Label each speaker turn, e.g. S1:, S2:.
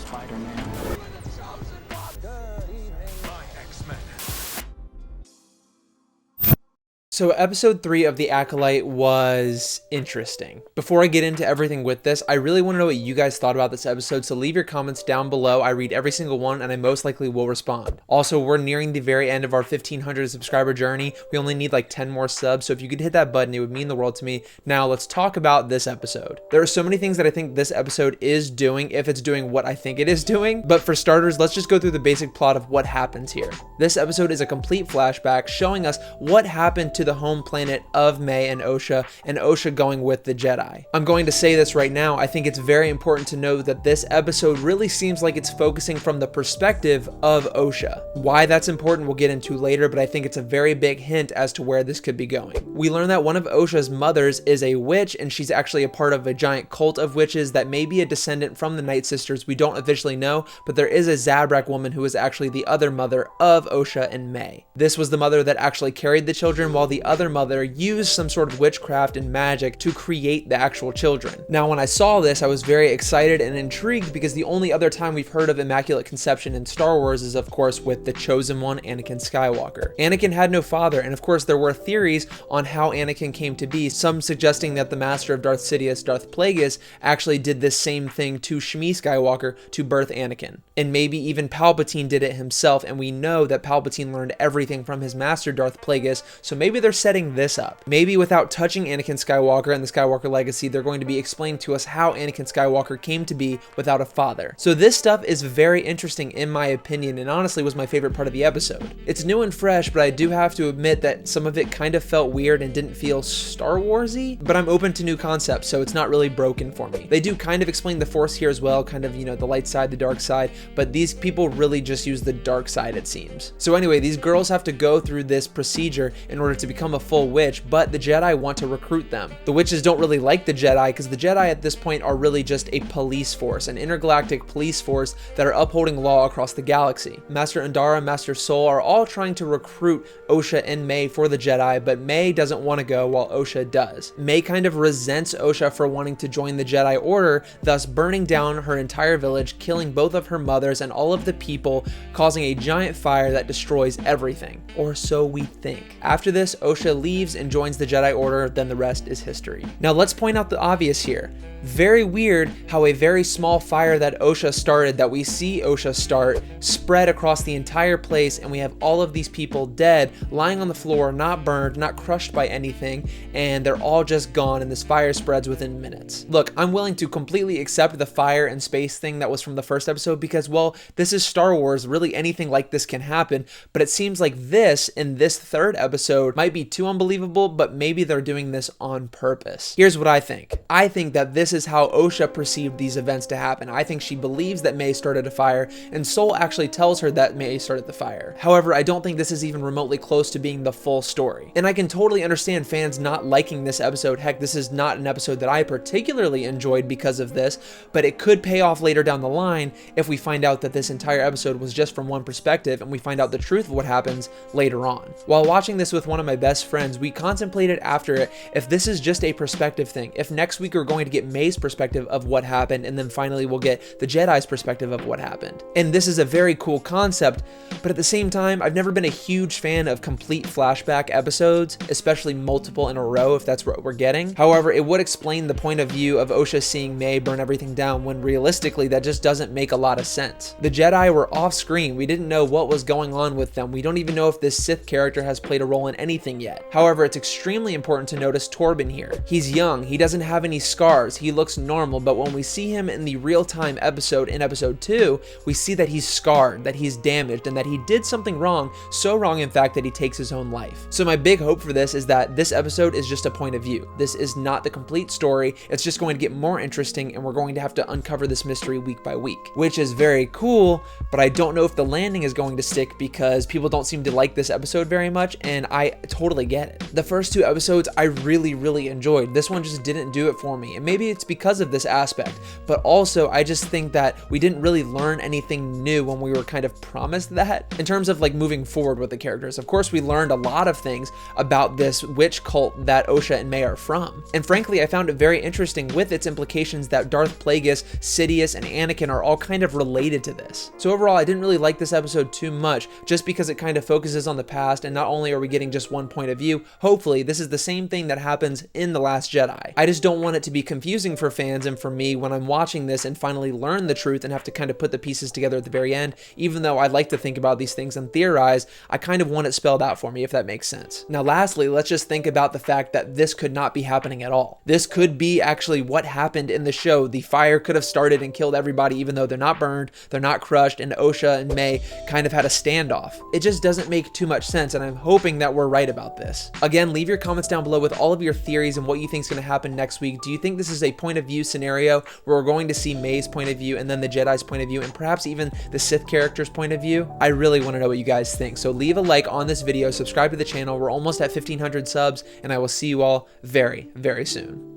S1: Spider-Man.
S2: So episode 3 of The Acolyte was interesting. Before I get into everything with this, I really want to know what you guys thought about this episode, so leave your comments down below. I read every single one and I most likely will respond. Also, we're nearing the very end of our 1,500 subscriber journey. We only need like 10 more subs, so if you could hit that button, it would mean the world to me. Now let's talk about this episode. There are so many things that I think this episode is doing, if it's doing what I think it is doing, but for starters, let's just go through the basic plot of what happens here. This episode is a complete flashback showing us what happened to the home planet of May and Osha going with the Jedi. I'm going to say this right now, I think it's very important to know that this episode really seems like it's focusing from the perspective of Osha. Why that's important we'll get into later, but I think it's a very big hint as to where this could be going. We learn that one of Osha's mothers is a witch, and she's actually a part of a giant cult of witches that may be a descendant from the Night Sisters. We don't officially know, but there is a Zabrak woman who is actually the other mother of Osha and May. This was the mother that actually carried the children, while the other mother used some sort of witchcraft and magic to create the actual children. Now, when I saw this, I was very excited and intrigued because the only other time we've heard of immaculate conception in Star Wars is, of course, with the chosen one, Anakin Skywalker. Anakin had no father, and of course, there were theories on how Anakin came to be, some suggesting that the master of Darth Sidious, Darth Plagueis, actually did this same thing to Shmi Skywalker to birth Anakin. And maybe even Palpatine did it himself, and we know that Palpatine learned everything from his master, Darth Plagueis, so maybe they're setting this up. Maybe without touching Anakin Skywalker and the Skywalker legacy, they're going to be explaining to us how Anakin Skywalker came to be without a father. So this stuff is very interesting in my opinion, and honestly was my favorite part of the episode. It's new and fresh, but I do have to admit that some of it kind of felt weird and didn't feel Star Wars-y, but I'm open to new concepts, so it's not really broken for me. They do kind of explain the Force here as well, kind of, you know, the light side, the dark side, but these people really just use the dark side, it seems. So anyway, these girls have to go through this procedure in order to become a full witch, but the Jedi want to recruit them. The witches don't really like the Jedi because the Jedi at this point are really just a police force, an intergalactic police force that are upholding law across the galaxy. Master Undara, Master Sol are all trying to recruit Osha and May for the Jedi, but May doesn't want to go while Osha does. May kind of resents Osha for wanting to join the Jedi Order, thus burning down her entire village, killing both of her mothers and all of the people, causing a giant fire that destroys everything. Or so we think. After this, Osha leaves and joins the Jedi Order, then the rest is history. Now let's point out the obvious here. Very weird how a very small fire that Osha started, that we see Osha start, spread across the entire place, and we have all of these people dead, lying on the floor, not burned, not crushed by anything, and they're all just gone, and this fire spreads within minutes. Look, I'm willing to completely accept the fire and space thing that was from the first episode because, well, this is Star Wars, really anything like this can happen, but it seems like this, in this third episode, might be too unbelievable, but maybe they're doing this on purpose. Here's what I think. I think that this is how Osha perceived these events to happen. I think she believes that May started a fire, and Sol actually tells her that May started the fire. However, I don't think this is even remotely close to being the full story. And I can totally understand fans not liking this episode. Heck, this is not an episode that I particularly enjoyed because of this, but it could pay off later down the line if we find out that this entire episode was just from one perspective and we find out the truth of what happens later on. While watching this with one of my best friends, we contemplated after it if this is just a perspective thing, if next week we're going to get May's perspective of what happened, and then finally we'll get the Jedi's perspective of what happened. And this is a very cool concept, but at the same time, I've never been a huge fan of complete flashback episodes, especially multiple in a row if that's what we're getting. However, it would explain the point of view of Osha seeing May burn everything down when realistically that just doesn't make a lot of sense. The Jedi were off screen. We didn't know what was going on with them. We don't even know if this Sith character has played a role in anything yet. However, it's extremely important to notice Torben here. He's young, he doesn't have any scars, he looks normal, but when we see him in the real-time episode in episode 2, we see that he's scarred, that he's damaged, and that he did something wrong, so wrong in fact that he takes his own life. So my big hope for this is that this episode is just a point of view. This is not the complete story, it's just going to get more interesting, and we're going to have to uncover this mystery week by week, which is very cool, but I don't know if the landing is going to stick because people don't seem to like this episode very much, and I totally get it. The first 2 episodes I really enjoyed. This one just didn't do it for me, and maybe it's because of this aspect, but also I just think that we didn't really learn anything new when we were kind of promised that in terms of like moving forward with the characters. Of course, we learned a lot of things about this witch cult that Osha and May are from, and frankly I found it very interesting with its implications that Darth Plagueis, Sidious, and Anakin are all kind of related to this. So overall, I didn't really like this episode too much, just because it kind of focuses on the past, and not only are we getting just one point of view, hopefully this is the same thing that happens in The Last Jedi. I just don't want it to be confusing for fans and for me when I'm watching this and finally learn the truth and have to kind of put the pieces together at the very end. Even though I like to think about these things and theorize, I kind of want it spelled out for me, if that makes sense. Now lastly, let's just think about the fact that this could not be happening at all. This could be actually what happened in the show. The fire could have started and killed everybody, even though they're not burned, they're not crushed, and Osha and May kind of had a standoff. It just doesn't make too much sense, and I'm hoping that we're right about this. Again, leave your comments down below with all of your theories and what you think is going to happen next week. Do you think this is a point of view scenario where we're going to see May's point of view and then the Jedi's point of view and perhaps even the Sith character's point of view? I really want to know what you guys think. So leave a like on this video, subscribe to the channel. We're almost at 1,500 subs, and I will see you all very soon.